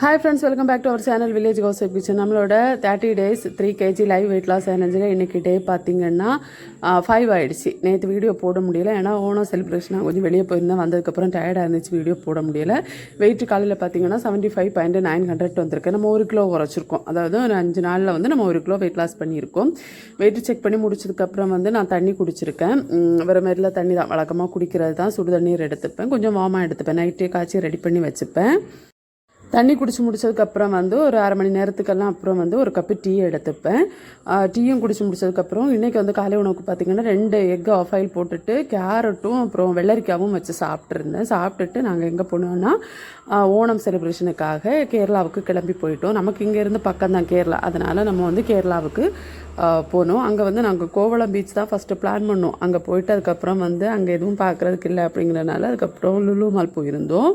Hi friends, welcome back to our channel village gossip kitchen. நம்மளோட 30 days 3 kg live weight loss சேலஞ்சில் இன்றைக்கி day பார்த்திங்கன்னா 5 ஆகிடுச்சு. நேற்று வீடியோ போட முடியல, ஏன்னா ஓணம் செலிப்ரேஷனாக கொஞ்சம் வெளியே போயிருந்தேன். வந்ததுக்கப்புறம் டயர்டாக இருந்துச்சு, வீடியோ போட முடியல. வெயிட் காலையில் பார்த்திங்கன்னா 75.900 வந்திருக்கு. நம்ம 1 கிலோ குறைச்சிருக்கோம். அதாவது ஒரு 5 நாளில் வந்து நம்ம 1 கிலோ வெயிட் லாஸ் பண்ணியிருக்கோம். வெயிட் செக் பண்ணி முடிச்சதுக்கப்புறம் வந்து நான் தண்ணி குடிச்சிருக்கேன். வேறு மாதிரிலாம் தண்ணி தான் வழக்கமாக குடிக்கிறது தான். சுடு தண்ணீர் எடுத்துப்பேன், கொஞ்சம் வார்மாக எடுத்துப்பேன். நைட்டே காய்ச்சி ரெடி பண்ணி வச்சுப்பேன். தண்ணி குடிச்சு முடிச்சதுக்கப்புறம் வந்து ஒரு அரை மணி நேரத்துக்கெல்லாம் அப்புறம் வந்து ஒரு கப்பு டீ எடுத்துப்பேன். டீயும் குடிச்சு முடிச்சதுக்கப்புறம் இன்றைக்கி வந்து காலை உணவுக்கு பார்த்திங்கன்னா 2 எக் ஆஃப் ஆயில் போட்டுட்டு கேரட்டும் அப்புறம் வெள்ளரிக்காவும் வச்சு சாப்பிட்ருந்தேன். சாப்பிட்டுட்டு நாங்கள் எங்கே போனோம்னா ஓணம் செலிப்ரேஷனுக்காக கேரளாவுக்கு கிளம்பி போயிட்டோம். நமக்கு இங்கேருந்து பக்கம் தான் கேரளா, அதனால் நம்ம வந்து கேரளாவுக்கு போனோம். அங்கே வந்து நாங்கள் கோவளம் பீச் தான் ஃபஸ்ட்டு பிளான் பண்ணோம். அங்கே போயிட்டு அதுக்கப்புறம் வந்து அங்கே எதுவும் பார்க்குறதுக்கு இல்லை அப்படிங்கிறனால அதுக்கப்புறம் லுலு மால் போயிருந்தோம்.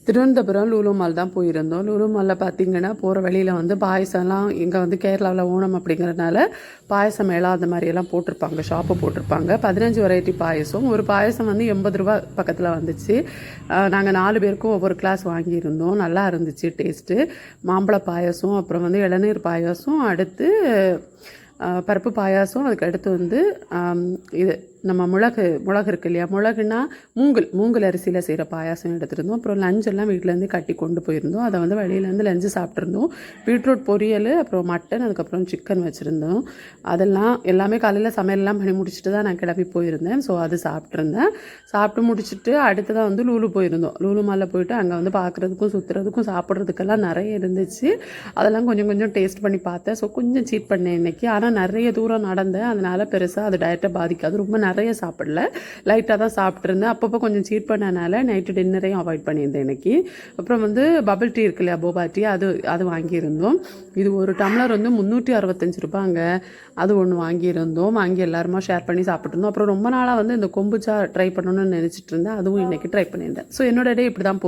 திருவனந்தபுரம் லூலு மால் தான் போயிருந்தோம். லூலு மாலில் பார்த்திங்கன்னா போகிற வழியில் வந்து பாயசம்லாம் இங்கே வந்து கேரளாவில் ஓணம் அப்படிங்கிறதுனால பாயசம் மேளா அந்த மாதிரியெல்லாம் போட்டிருப்பாங்க, ஷாப்பு போட்டிருப்பாங்க. 15 வெரைட்டி பாயசம். ஒரு பாயசம் வந்து 80 ரூபா பக்கத்தில் வந்துச்சு. நாங்கள் 4 பேருக்கும் ஒவ்வொரு கிளாஸ் வாங்கியிருந்தோம். நல்லா இருந்துச்சு டேஸ்ட்டு. மாம்பழ பாயசம், அப்புறம் வந்து இளநீர் பாயசம், அடுத்து பருப்பு பாயாசம், அதுக்கு அடுத்து வந்து இது நம்ம மிளகு இருக்கு இல்லையா, மிளகுன்னா மூங்கல் அரிசியில் செய்கிற பாயாசம் எடுத்துருந்தோம். அப்புறம் லஞ்செல்லாம் வீட்டிலேருந்து கட்டி கொண்டு போயிருந்தோம். அதை வந்து வெளியிலேருந்து லஞ்சு சாப்பிட்ருந்தோம். பீட்ரூட் பொரியல், அப்புறம் மட்டன், அதுக்கப்புறம் சிக்கன் வச்சுருந்தோம். அதெல்லாம் எல்லாமே காலையில் சமையல்லாம் பண்ணி முடிச்சுட்டு தான் நான் கிளம்பி போயிருந்தேன். ஸோ அது சாப்பிட்ருந்தேன். சாப்பிட்டு முடிச்சுட்டு அடுத்ததான் வந்து லூலு போயிருந்தோம். லூலு மாலில் போயிட்டு அங்கே வந்து பார்க்குறதுக்கும் சுற்றுறதுக்கும் சாப்பிட்றதுக்கெல்லாம் நிறைய இருந்துச்சு. அதெல்லாம் கொஞ்சம் கொஞ்சம் டேஸ்ட் பண்ணி பார்த்தேன். ஸோ கொஞ்சம் சீட் பண்ணேன் இன்றைக்கி. ஆனால் நிறைய தூரம் நடந்தேன், அதனால் பெருசாக அது டயட்டை பாதிக்காது. ரொம்ப நிறைய சாப்பிடல, லைட்டாக தான் சாப்பிட்ருந்தேன். அப்பப்போ கொஞ்சம் சீட் பண்ணனால நைட்டு டின்னரையும் அவாய்ட் பண்ணியிருந்தேன் இன்றைக்கி. அப்புறம் வந்து பபிள் டீ இருக்கு இல்லையா, போபா டீ, அது வாங்கியிருந்தோம். இது ஒரு டம்ளர் வந்து 365 ரூபாங்க. அது ஒன்று வாங்கியிருந்தோம். வாங்கி எல்லாருமா ஷேர் பண்ணி சாப்பிட்ருந்தோம். அப்புறம் ரொம்ப நாளாக வந்து இந்த கொம்புச்சா ட்ரை பண்ணணும்னு நினச்சிட்டு இருந்தேன். அதுவும் இன்றைக்கி ட்ரை பண்ணியிருந்தேன். ஸோ என்னோட டே இப்படி தான் போகுது.